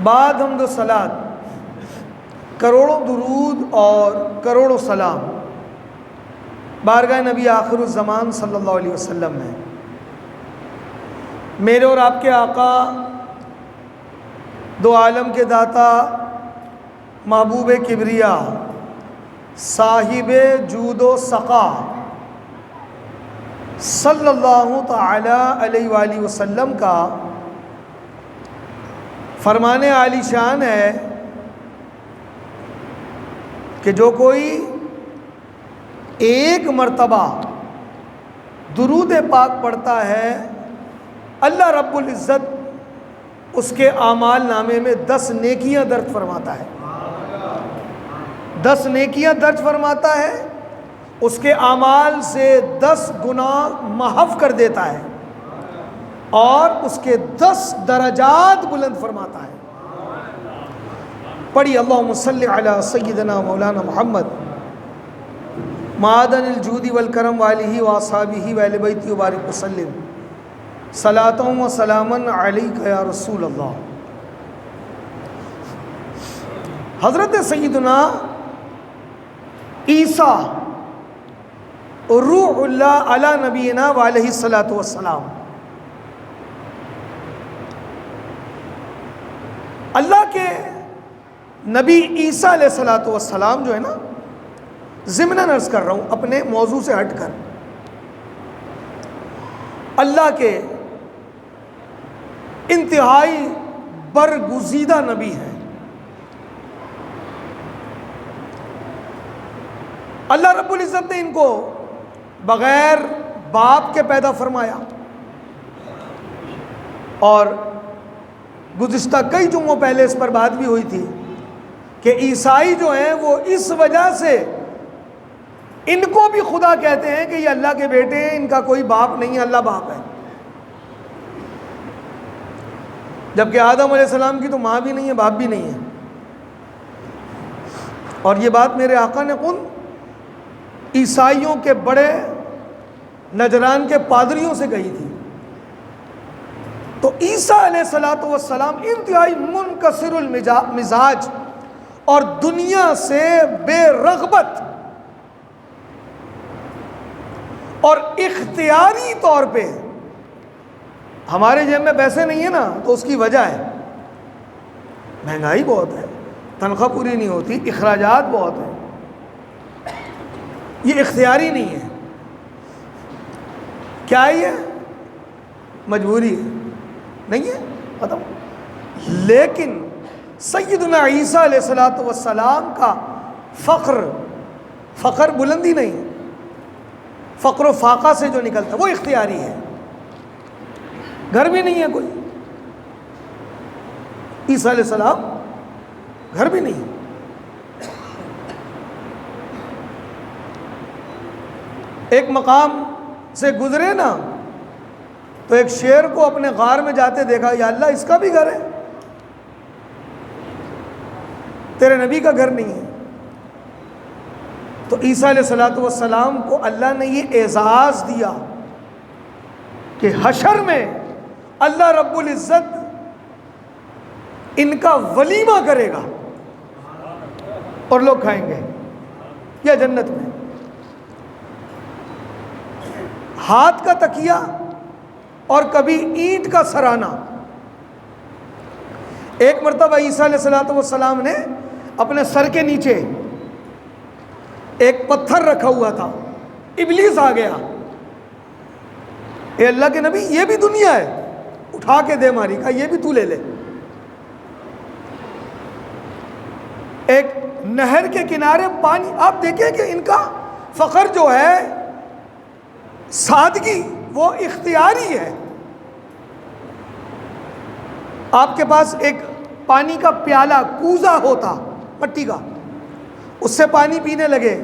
بعد حمد و صلات، کروڑوں درود اور کروڑوں سلام بارگاہ نبی آخر الزمان صلی اللہ علیہ وسلم میں، میرے اور آپ کے آقا، دو عالم کے داتا، محبوب کبریا، صاحب جود و سقا صلی اللہ تعالی علیہ وآلہ وسلم کا فرمان عالی شان ہے کہ جو کوئی ایک مرتبہ درود پاک پڑھتا ہے، اللہ رب العزت اس کے اعمال نامے میں 10 نیکیاں درج فرماتا ہے، 10 نیکیاں درج فرماتا ہے، اس کے اعمال سے 10 گناہ محو کر دیتا ہے اور اس کے 10 درجات بلند فرماتا ہے۔ پڑھی اللہم صلی علی سیدنا مولانا محمد معدن الجود والکرم والہ واصحابہ واہل بیتہ وبارک وسلم صلاۃ و سلاما علیک یا رسول اللہ۔ حضرت سیدنا عیسیٰ روح اللہ علی نبینا وعلیہ الصلاۃ والسلام، اللہ کے نبی عیسیٰ علیہ الصلاۃ والسلام جو ہے نا، ضمناً عرض کر رہا ہوں اپنے موضوع سے ہٹ کر، اللہ کے انتہائی برگزیدہ نبی ہیں۔ اللہ رب العزت نے ان کو بغیر باپ کے پیدا فرمایا، اور گزشتہ کئی جمعوں پہلے اس پر بات بھی ہوئی تھی کہ عیسائی جو ہیں وہ اس وجہ سے ان کو بھی خدا کہتے ہیں کہ یہ اللہ کے بیٹے ہیں، ان کا کوئی باپ نہیں ہے، اللہ باپ ہے، جبکہ آدم علیہ السلام کی تو ماں بھی نہیں ہے، باپ بھی نہیں ہے۔ اور یہ بات میرے آقا نے خود عیسائیوں کے بڑے نجران کے پادریوں سے کہی تھی۔ تو عیسیٰ علیہ الصلاۃ والسلام انتہائی منکسر المزاج اور دنیا سے بے رغبت اور اختیاری طور پہ، ہمارے جیب میں پیسے نہیں ہیں نا تو اس کی وجہ ہے مہنگائی بہت ہے، تنخواہ پوری نہیں ہوتی، اخراجات بہت ہیں، یہ اختیاری نہیں ہے، کیا ہے یہ مجبوری ہے، نہیں ہے ختم۔ لیکن سیدنا عیسیٰ علیہ الصلاۃ والسلام کا فقر بلندی نہیں، فقر و فاقہ سے جو نکلتا وہ اختیاری ہے، گھر بھی نہیں ہے کوئی، عیسیٰ علیہ السلام گھر بھی نہیں۔ ایک مقام سے گزرے نا تو ایک شیر کو اپنے غار میں جاتے دیکھا، یا اللہ اس کا بھی گھر ہے، تیرے نبی کا گھر نہیں ہے۔ تو عیسیٰ علیہ الصلاۃ والسلام کو اللہ نے یہ اعزاز دیا کہ حشر میں اللہ رب العزت ان کا ولیمہ کرے گا اور لوگ کھائیں گے، یا جنت میں ہاتھ کا تکیہ اور کبھی اینٹ کا سرانہ۔ ایک مرتبہ عیسیٰ علیہ الصلاۃ والسلام نے اپنے سر کے نیچے ایک پتھر رکھا ہوا تھا، ابلیس آ گیا، اے اللہ کے نبی یہ بھی دنیا ہے، اٹھا کے دے ماری، کہا یہ بھی تو لے لے۔ ایک نہر کے کنارے پانی، آپ دیکھیں کہ ان کا فخر جو ہے، سادگی، وہ اختیاری ہے۔ آپ کے پاس ایک پانی کا پیالہ کوزہ ہوتا مٹی کا، اس سے پانی پینے لگے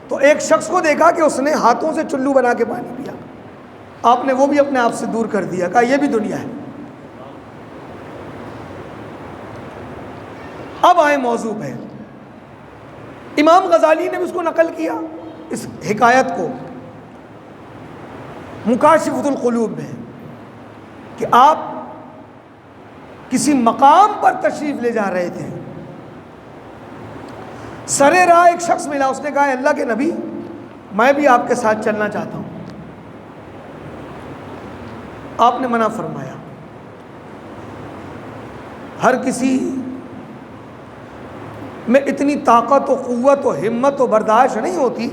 تو ایک شخص کو دیکھا کہ اس نے ہاتھوں سے چلو بنا کے پانی پیا، آپ نے وہ بھی اپنے آپ سے دور کر دیا، کہا یہ بھی دنیا ہے۔ اب آئے موضوع پہ، امام غزالی نے بھی اس کو نقل کیا، اس حکایت کو مکاشفۃ القلوب میں، کہ آپ کسی مقام پر تشریف لے جا رہے تھے، سرے راہ ایک شخص ملا، اس نے کہا اے اللہ کے نبی میں بھی آپ کے ساتھ چلنا چاہتا ہوں۔ آپ نے منع فرمایا۔ ہر کسی میں اتنی طاقت و قوت و ہمت و برداشت نہیں ہوتی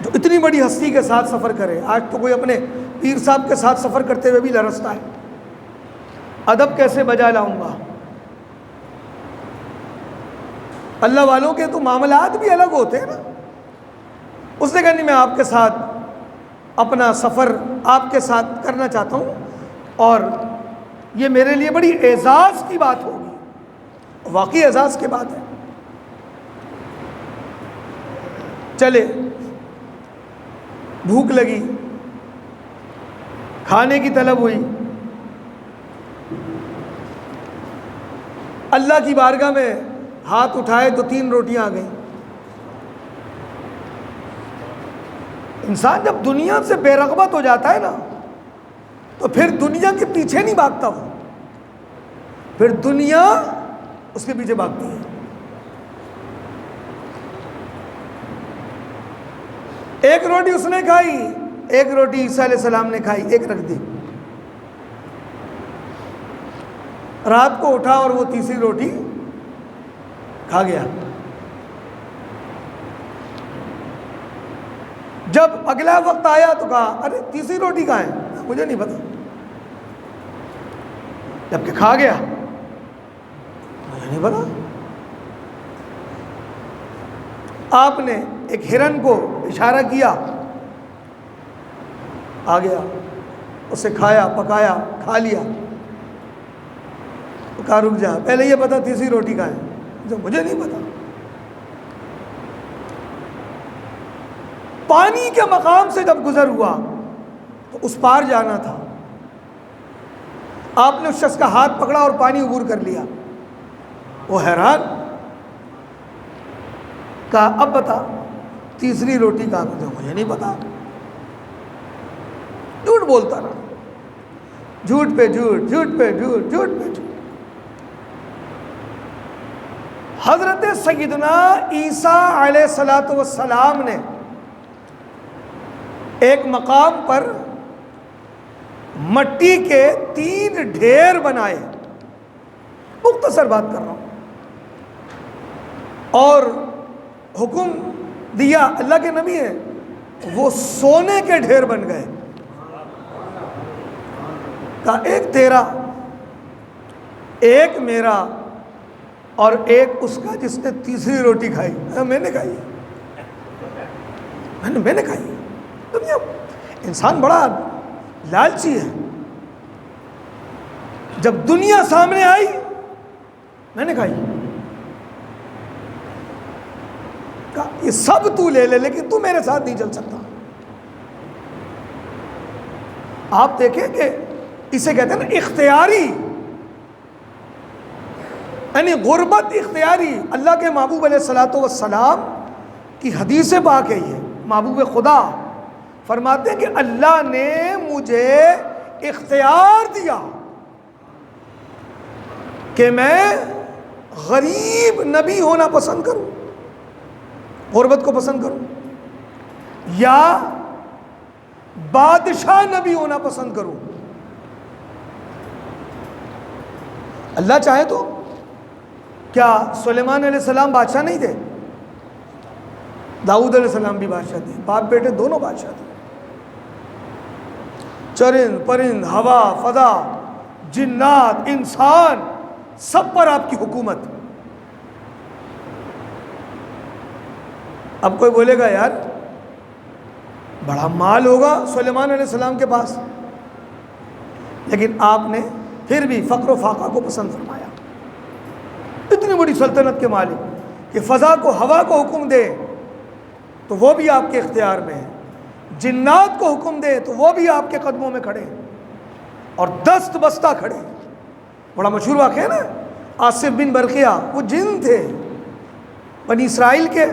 جو اتنی بڑی ہستی کے ساتھ سفر کرے۔ آج تو کوئی اپنے پیر صاحب کے ساتھ سفر کرتے ہوئے بھی لرزتا ہے، ادب کیسے بجا لاؤں گا۔ اللہ والوں کے تو معاملات بھی الگ ہوتے ہیں نا۔ اس نے کہا نہیں، میں آپ کے ساتھ اپنا سفر آپ کے ساتھ کرنا چاہتا ہوں، اور یہ میرے لیے بڑی اعزاز کی بات ہوگی۔ واقعی اعزاز کی بات ہے۔ چلے، بھوک لگی، کھانے کی طلب ہوئی، اللہ کی بارگاہ میں ہاتھ اٹھائے تو 3 روٹیاں آ گئیں۔ انسان جب دنیا سے بے رغبت ہو جاتا ہے نا تو پھر دنیا کے پیچھے نہیں بھاگتا، وہ پھر دنیا اس کے پیچھے بھاگتی ہے۔ ایک روٹی اس نے کھائی، ایک روٹی عیسیٰ علیہ السلام نے کھائی، ایک رکھ دی۔ رات کو اٹھا اور وہ تیسری روٹی کھا گیا۔ جب اگلا وقت آیا تو کہا ارے تیسری روٹی کہاں ہے؟ مجھے نہیں پتا۔ جبکہ کھا گیا، مجھے نہیں پتا۔ آپ نے ایک ہرن کو اشارہ کیا، آ گیا، اسے کھایا، پکایا، کھا لیا۔ تو کہا رک جا، پہلے یہ پتا تیسری روٹی کہاں ہے؟ مجھے نہیں پتا۔ پانی کے مقام سے جب گزر ہوا تو اس پار جانا تھا، آپ نے اس شخص کا ہاتھ پکڑا اور پانی عبور کر لیا۔ وہ حیران، کہا اب بتا تیسری روٹی کہاں؟ مجھے نہیں پتا۔ جھوٹ بولتا رہا، جھوٹ پہ جھوٹ، جھوٹ پہ جھوٹ، جھوٹ پہ جھوٹ۔ حضرت سیدنا عیسیٰ علیہ السلام نے ایک مقام پر مٹی کے 3 ڈھیر بنائے، مختصر بات کر رہا ہوں، اور حکم دیا، اللہ کے نبی ہیں، وہ سونے کے ڈھیر بن گئے۔ کہا ایک تیرا، ایک میرا، اور ایک اس کا جس نے تیسری روٹی کھائی۔ میں نے کھائی، میں نے کھائی۔ دنیا انسان بڑا لالچی ہے۔ جب دنیا سامنے آئی میں نے کھائی، کہا یہ سب تو لے لے لیکن تو میرے ساتھ نہیں چل سکتا۔ آپ دیکھیں کہ اسے کہتے ہیں نا اختیاری، یعنی غربت اختیاری۔ اللہ کے محبوب علیہ السلام کی حدیث پاک ہے، یہ محبوب خدا فرماتے ہیں کہ اللہ نے مجھے اختیار دیا کہ میں غریب نبی ہونا پسند کروں، غربت کو پسند کروں، یا بادشاہ نبی ہونا پسند کروں۔ اللہ چاہے تو کیا سلیمان علیہ السلام بادشاہ نہیں تھے؟ داؤد علیہ السلام بھی بادشاہ تھے، باپ بیٹے دونوں بادشاہ تھے۔ چرند پرند، ہوا فضا، جنات، انسان، سب پر آپ کی حکومت۔ اب کوئی بولے گا یار بڑا مال ہوگا سلیمان علیہ السلام کے پاس، لیکن آپ نے پھر بھی فقر و فاقہ کو پسند فرمایا۔ اتنی بڑی سلطنت کے مالک کہ فضا کو، ہوا کو حکم دے تو وہ بھی آپ کے اختیار میں ہے، جنات کو حکم دے تو وہ بھی آپ کے قدموں میں کھڑے، اور دست بستہ کھڑے۔ بڑا مشہور واقعہ ہے نا، آصف بن برقیہ، وہ جن تھے، بنی اسرائیل کے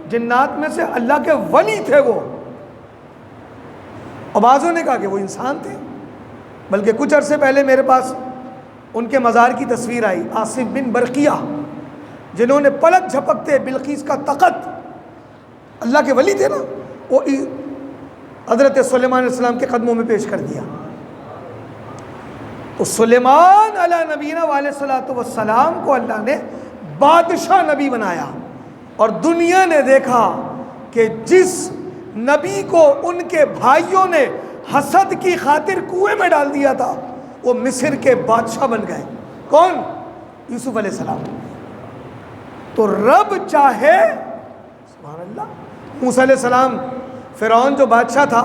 جنات میں سے اللہ کے ولی تھے وہ، اور بعضوں نے کہا کہ وہ انسان تھے۔ بلکہ کچھ عرصے پہلے میرے پاس ان کے مزار کی تصویر آئی، آصف بن برقیہ، جنہوں نے پلک جھپکتے بلقیس کا تخت، اللہ کے ولی تھے نا، وہ حضرت سلیمان علیہ السلام کے قدموں میں پیش کر دیا۔ تو سلیمان علیہ نبینا علیہ الصلوۃ والسلام کو اللہ نے بادشاہ نبی بنایا، اور دنیا نے دیکھا کہ جس نبی کو ان کے بھائیوں نے حسد کی خاطر کنویں میں ڈال دیا تھا، وہ مصر کے بادشاہ بن گئے۔ کون؟ یوسف علیہ السلام۔ تو رب چاہے، سبحان اللہ، موسیٰ علیہ السلام فرعون جو بادشاہ تھا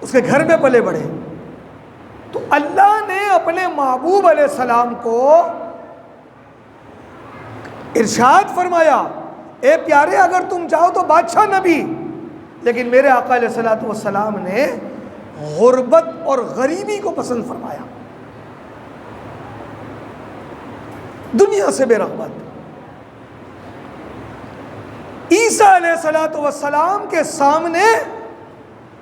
اس کے گھر میں پلے بڑھے، تو اللہ نے اپنے محبوب علیہ السلام کو ارشاد فرمایا، اے پیارے اگر تم چاہو تو بادشاہ نبی، لیکن میرے آقا علیہ الصلوۃ والسلام نے غربت اور غریبی کو پسند فرمایا، دنیا سے بے رغبت۔ عیسیٰ علیہ الصلوۃ والسلام کے سامنے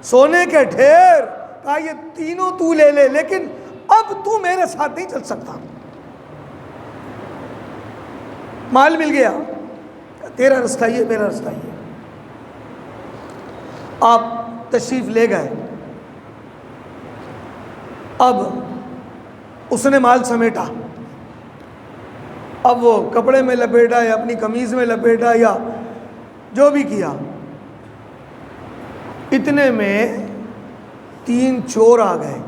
سونے کے ڈھیر، کہا یہ تینوں تو لے لے، لیکن اب تو میرے ساتھ نہیں چل سکتا۔ مال مل گیا، تیرا رستہ یہ، میرا رستہ یہ۔ آپ تشریف لے گئے، اب اس نے مال سمیٹا، اب وہ کپڑے میں لپیٹا یا اپنی قمیض میں لپیٹا یا جو بھی کیا، اتنے میں 3 چور آ گئے۔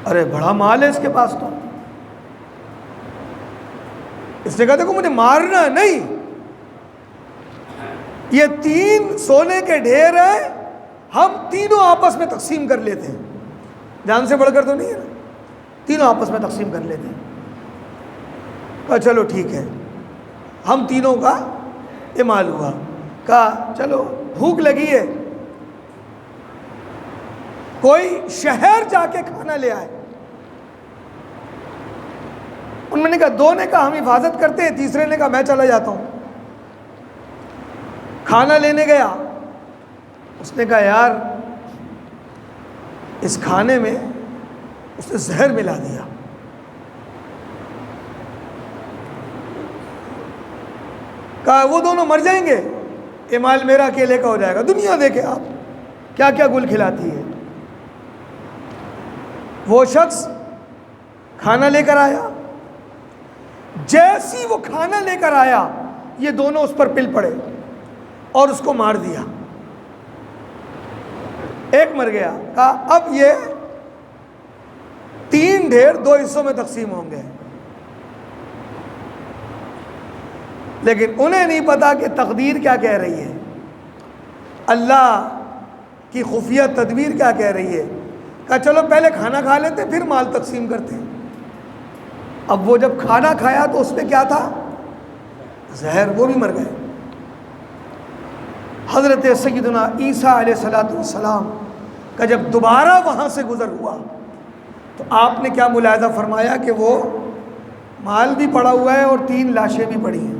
ارے بڑا مال ہے اس کے پاس، تو اس نے کہا دیکھو مجھے مارنا نہیں، یہ 3 سونے کے ڈھیر ہیں، ہم تینوں آپس میں تقسیم کر لیتے ہیں، جان سے بڑھ کر تو نہیں ہے نا، تینوں آپس میں تقسیم کر لیتے ہیں۔ کہا چلو ٹھیک ہے، ہم تینوں کا یہ مال ہوا۔ کہا چلو بھوک لگی ہے، کوئی شہر جا کے کھانا لے آئے۔ انہوں نے کہا، 2 نے کہا ہم حفاظت کرتے ہیں، تیسرے نے کہا میں چلا جاتا ہوں۔ کھانا لینے گیا، اس نے کہا یار اس کھانے میں اس نے زہر ملا دیا۔ کہا وہ دونوں مر جائیں گے، یہ مال میرا اکیلے کا ہو جائے گا۔ دنیا دیکھے آپ کیا کیا گل کھلاتی ہے۔ وہ شخص کھانا لے کر آیا، جیسی وہ کھانا لے کر آیا یہ دونوں اس پر پل پڑے اور اس کو مار دیا۔ ایک مر گیا، کہا اب یہ 3 ڈھیر 2 حصوں میں تقسیم ہوں گے، لیکن انہیں نہیں پتا کہ تقدیر کیا کہہ رہی ہے، اللہ کی خفیہ تدبیر کیا کہہ رہی ہے۔ کہا چلو پہلے کھانا کھا لیتے پھر مال تقسیم کرتے ہیں۔ اب وہ جب کھانا کھایا تو اس میں کیا تھا؟ زہر، وہ بھی مر گئے۔ حضرت سیدنا عیسیٰ علیہ السلام کا جب دوبارہ وہاں سے گزر ہوا تو آپ نے کیا ملاحظہ فرمایا کہ وہ مال بھی پڑا ہوا ہے اور 3 لاشیں بھی پڑی ہیں۔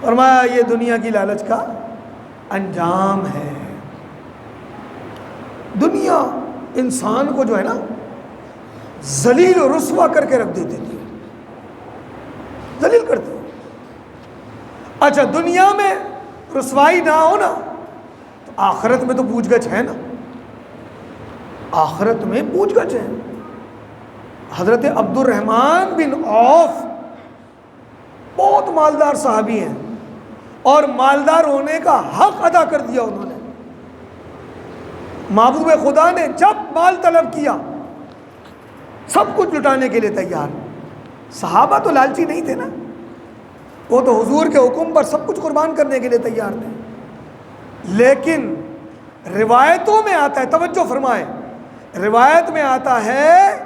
فرمایا یہ دنیا کی لالچ کا انجام ہے۔ دنیا انسان کو جو ہے نا ذلیل و رسوا کر کے رکھ دیتی ہے، ذلیل کرتی ہے۔ اچھا دنیا میں رسوائی نہ ہو نا تو آخرت میں تو پوچھ گچھ ہے نا، آخرت میں پوچھ گچھ ہے۔ حضرت عبد الرحمن بن عوف بہت مالدار صحابی ہیں، اور مالدار ہونے کا حق ادا کر دیا انہوں نے۔ محبوب خدا نے جب مال طلب کیا سب کچھ لٹانے کے لیے تیار۔ صحابہ تو لالچی نہیں تھے نا، وہ تو حضور کے حکم پر سب کچھ قربان کرنے کے لیے تیار تھے۔ لیکن روایتوں میں آتا ہے، توجہ فرمائیں، روایت میں آتا ہے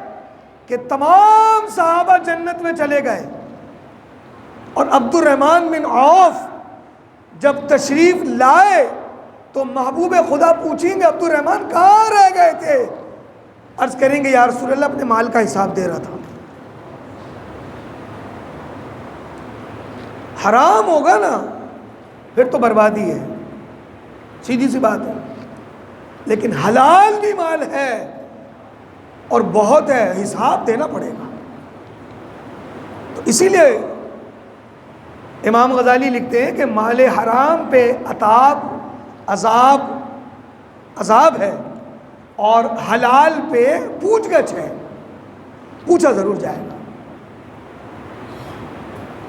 کہ تمام صحابہ جنت میں چلے گئے، اور عبد الرحمن بن عوف جب تشریف لائے تو محبوب خدا پوچھیں گے عبد الرحمن کہاں رہ گئے تھے؟ عرض کریں گے یا رسول اللہ اپنے مال کا حساب دے رہا تھا۔ حرام ہوگا نا پھر تو بربادی ہے، سیدھی سی بات ہے۔ لیکن حلال بھی مال ہے اور بہت ہے، حساب دینا پڑے گا۔ تو اسی لیے امام غزالی لکھتے ہیں کہ مال حرام پہ عذاب ہے، اور حلال پہ پوچھ گچھ ہے، پوچھا ضرور جائے گا۔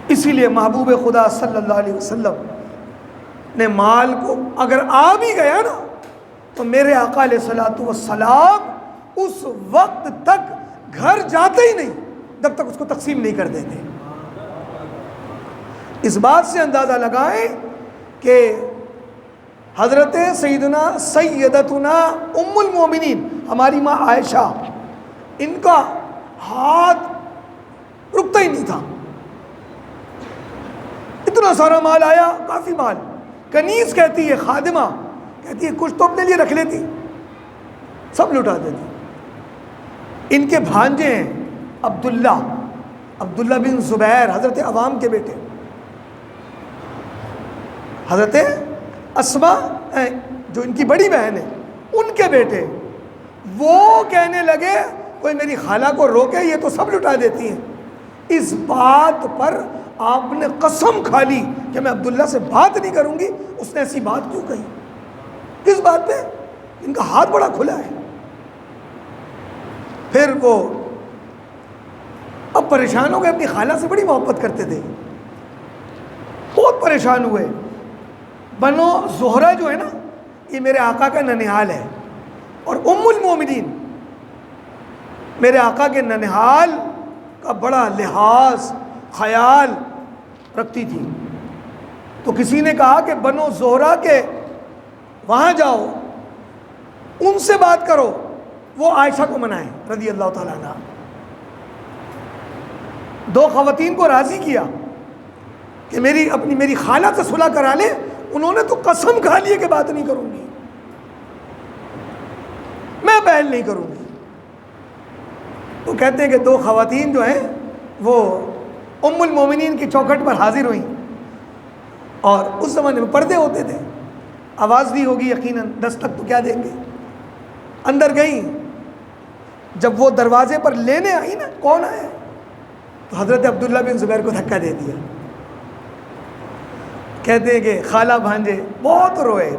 اسی لیے محبوب خدا صلی اللہ علیہ وسلم نے مال کو اگر آ بھی گیا نا تو میرے آقا علیہ الصلوۃ والسلام اس وقت تک گھر جاتے ہی نہیں جب تک اس کو تقسیم نہیں کر دیتے۔ اس بات سے اندازہ لگائیں کہ حضرت سیدتنا ام المومنین ہماری ماں عائشہ، ان کا ہاتھ رکتا ہی نہیں تھا، اتنا سارا مال آیا، کافی مال۔ کنیز کہتی ہے، خادمہ کہتی ہے کچھ تو اپنے لیے رکھ لیتی، سب لٹا دیتی۔ ان کے بھانجے ہیں عبداللہ بن زبیر، حضرت عوام کے بیٹے، حضرت اسماء جو ان کی بڑی بہن ہے، ان کے بیٹے، وہ کہنے لگے کوئی میری خالہ کو روکے، یہ تو سب لٹا دیتی ہیں۔ اس بات پر آپ نے قسم کھا لی کہ میں عبداللہ سے بات نہیں کروں گی۔ اس نے ایسی بات کیوں کہی؟ کس بات پہ؟ ان کا ہاتھ بڑا کھلا ہے۔ پھر وہ اب پریشان ہو گئے، اپنی خالہ سے بڑی محبت کرتے تھے، بہت پریشان ہوئے۔ بنو زہرہ جو ہے نا، یہ میرے آقا کا ننہال ہے، اور ام المومنین میرے آقا کے ننہال کا بڑا لحاظ خیال رکھتی تھی۔ تو کسی نے کہا کہ بنو زہرہ کے وہاں جاؤ، ان سے بات کرو، وہ عائشہ کو منائیں رضی اللہ تعالیٰ عنہ۔ دو خواتین کو راضی کیا کہ میری خالہ سے صلح کرا لے، انہوں نے تو قسم کھا لی کہ بات نہیں کروں گی، میں پہل نہیں کروں گی۔ تو کہتے ہیں کہ دو خواتین جو ہیں وہ ام المومنین کی چوکھٹ پر حاضر ہوئیں، اور اس زمانے میں پردے ہوتے تھے، آواز بھی ہوگی یقیناً، دستک تو کیا دیں گے۔ اندر گئیں، جب وہ دروازے پر لینے آئی نا کون آئے، تو حضرت عبداللہ بن زبیر کو دھکا دے دیا۔ کہتے ہیں کہ خالہ بھانجے بہت روئے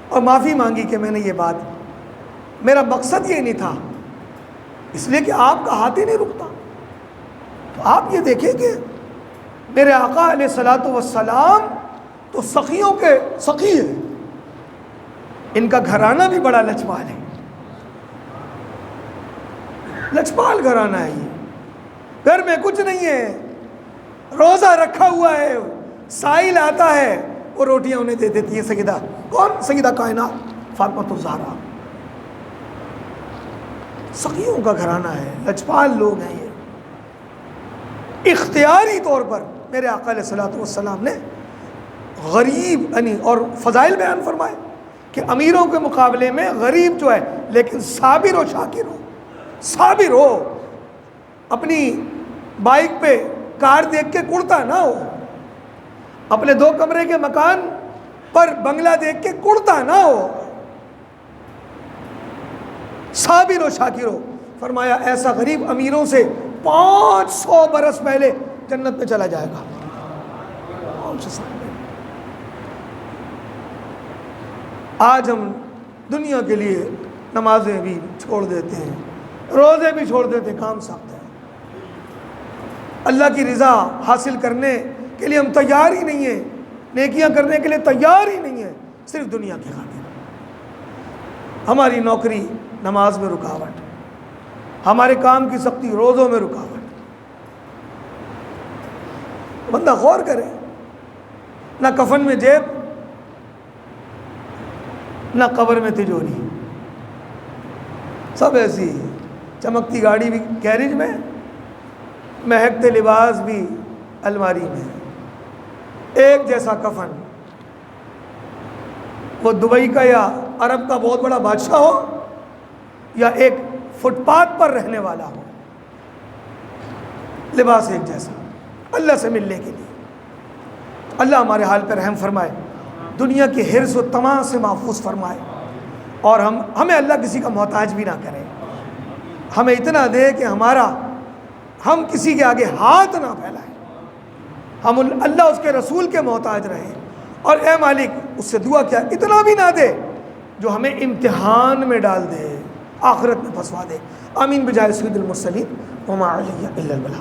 اور معافی مانگی کہ میں نے یہ بات، میرا مقصد یہ نہیں تھا، اس لیے کہ آپ کا ہاتھ ہی نہیں رکتا۔ تو آپ یہ دیکھیں کہ میرے آقا علیہ الصلوۃ والسلام تو سخیوں کے سخی ہے، ان کا گھرانہ بھی بڑا لچپال ہے، لچپال گھرانہ ہے یہ، گھر میں کچھ نہیں ہے، روزہ رکھا ہوا ہے، سائل آتا ہے وہ روٹیاں انہیں دے دیتی ہے سیدہ، کون؟ سیدہ کائنات فاطمہ الزہرا۔ سخیوں کا گھرانہ ہے، لچپال لوگ ہیں یہ۔ اختیاری طور پر میرے آقا علیہ الصلوۃ والسلام نے غریب اور فضائل بیان فرمائے کہ امیروں کے مقابلے میں غریب جو ہے لیکن صابر و شاکر ہو، صابر ہو، اپنی بائک پہ کار دیکھ کے کڑتا نہ ہو، اپنے 2 کمرے کے مکان پر بنگلہ دیکھ کے کڑتا نہ ہو، صابر و شاکر ہو۔ فرمایا ایسا غریب امیروں سے 500 برس پہلے جنت میں چلا جائے گا۔ آج ہم دنیا کے لیے نمازیں بھی چھوڑ دیتے ہیں، روزے بھی چھوڑ دیتے ہیں، کام ساختہ ہے۔ اللہ کی رضا حاصل کرنے کے لیے ہم تیار ہی نہیں ہیں، نیکیاں کرنے کے لیے تیار ہی نہیں ہیں، صرف دنیا کی خاطر۔ ہماری نوکری نماز میں رکاوٹ، ہمارے کام کی سختی روزوں میں رکاوٹ۔ بندہ غور کرے، نہ کفن میں جیب، نہ قبر میں تجوری، سب ایسی ہے، چمکتی گاڑی بھی گیرج میں، مہکتے لباس بھی الماری میں، ایک جیسا کفن۔ وہ دبئی کا یا عرب کا بہت بڑا بادشاہ ہو یا ایک فٹ پاتھ پر رہنے والا ہو، لباس ایک جیسا، اللہ سے ملنے کے لیے۔ اللہ ہمارے حال پر رحم فرمائے، دنیا کی حرص و طمع سے محفوظ فرمائے، اور ہمیں اللہ کسی کا محتاج بھی نہ کرے، ہمیں اتنا دے کہ ہم کسی کے آگے ہاتھ نہ پھیلائیں، ہم اللہ اس کے رسول کے محتاج رہیں، اور اے مالک اس سے دعا کیا اتنا بھی نہ دے جو ہمیں امتحان میں ڈال دے، آخرت میں پھنسوا دے۔ آمین بجائے سید المرسلین وما علیہ الا البلاغ۔